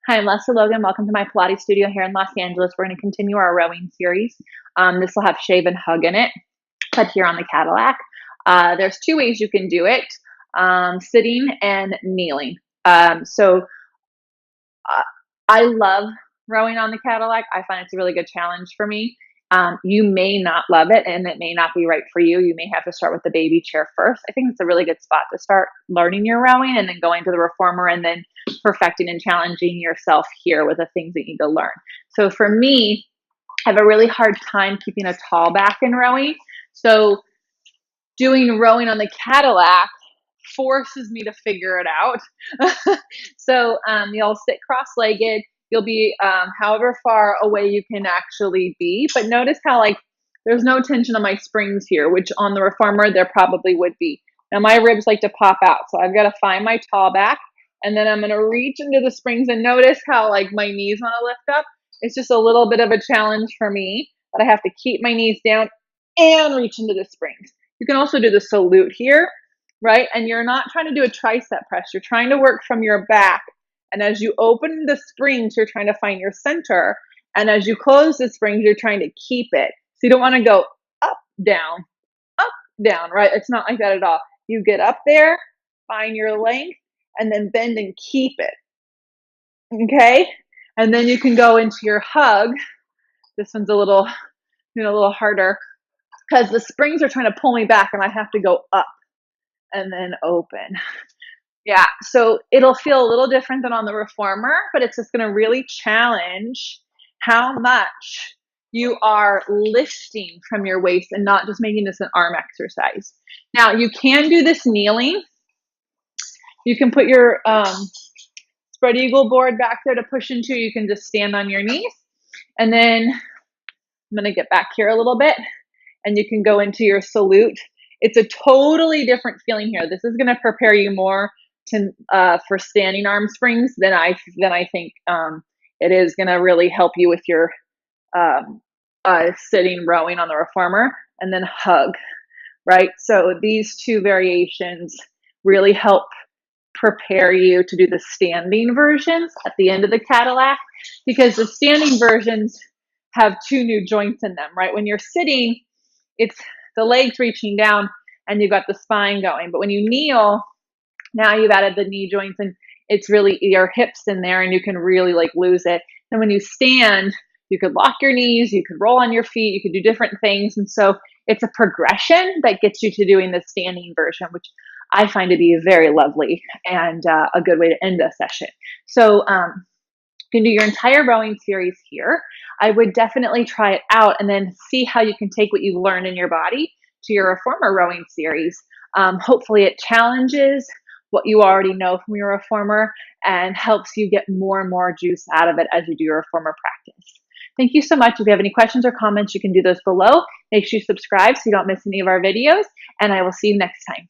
Hi, I'm Lesley Logan. Welcome to my Pilates studio here in Los Angeles. We're going to continue our rowing series. This will have shave and hug in it, but here on the Cadillac. There's two ways you can do it, sitting and kneeling. So I love rowing on the Cadillac. I find it's a really good challenge for me. You may not love it and it may not be right for you. You may have to start with the baby chair first. I think it's a really good spot to start learning your rowing and then going to the reformer and then perfecting and challenging yourself here with the things that you need to learn. So for me, I have a really hard time keeping a tall back in rowing. So doing rowing on the Cadillac forces me to figure it out. So you'll sit cross-legged. You'll be however far away you can actually be. But notice how there's no tension on my springs here, which on the reformer there probably would be. Now my ribs like to pop out. So I've got to find my tall back. And then I'm going to reach into the springs and notice how my knees want to lift up. It's just a little bit of a challenge for me. But I have to keep my knees down and reach into the springs. You can also do the salute here, right? And you're not trying to do a tricep press. You're trying to work from your back. And as you open the springs, you're trying to find your center. And as you close the springs, you're trying to keep it. So you don't want to go up, down, right? It's not like that at all. You get up there, find your length, and then bend and keep it. Okay? And then you can go into your hug. This one's a little harder because the springs are trying to pull me back and I have to go up and then open. Yeah, so it'll feel a little different than on the reformer, but it's just going to really challenge how much you are lifting from your waist and not just making this an arm exercise. Now, you can do this kneeling. You can put your spread eagle board back there to push into. You can just stand on your knees. And then I'm going to get back here a little bit, and you can go into your salute. It's a totally different feeling here. This is going to prepare you more for standing arm springs than I think it is going to really help you with your sitting rowing on the reformer, and then hug, right? So these two variations really help prepare you to do the standing versions at the end of the Cadillac, because the standing versions have two new joints in them, right? When you're sitting, it's the legs reaching down and you've got the spine going. But when you kneel, now you've added the knee joints and it's really your hips in there and you can really lose it. And when you stand, you could lock your knees, you could roll on your feet, you could do different things. And so it's a progression that gets you to doing the standing version, which I find to be very lovely and a good way to end a session. So you can do your entire rowing series here. I would definitely try it out and then see how you can take what you've learned in your body to your reformer rowing series. Hopefully it challenges what you already know from your reformer and helps you get more and more juice out of it as you do your reformer practice. Thank you so much. If you have any questions or comments, you can do those below. Make sure you subscribe so you don't miss any of our videos, and I will see you next time.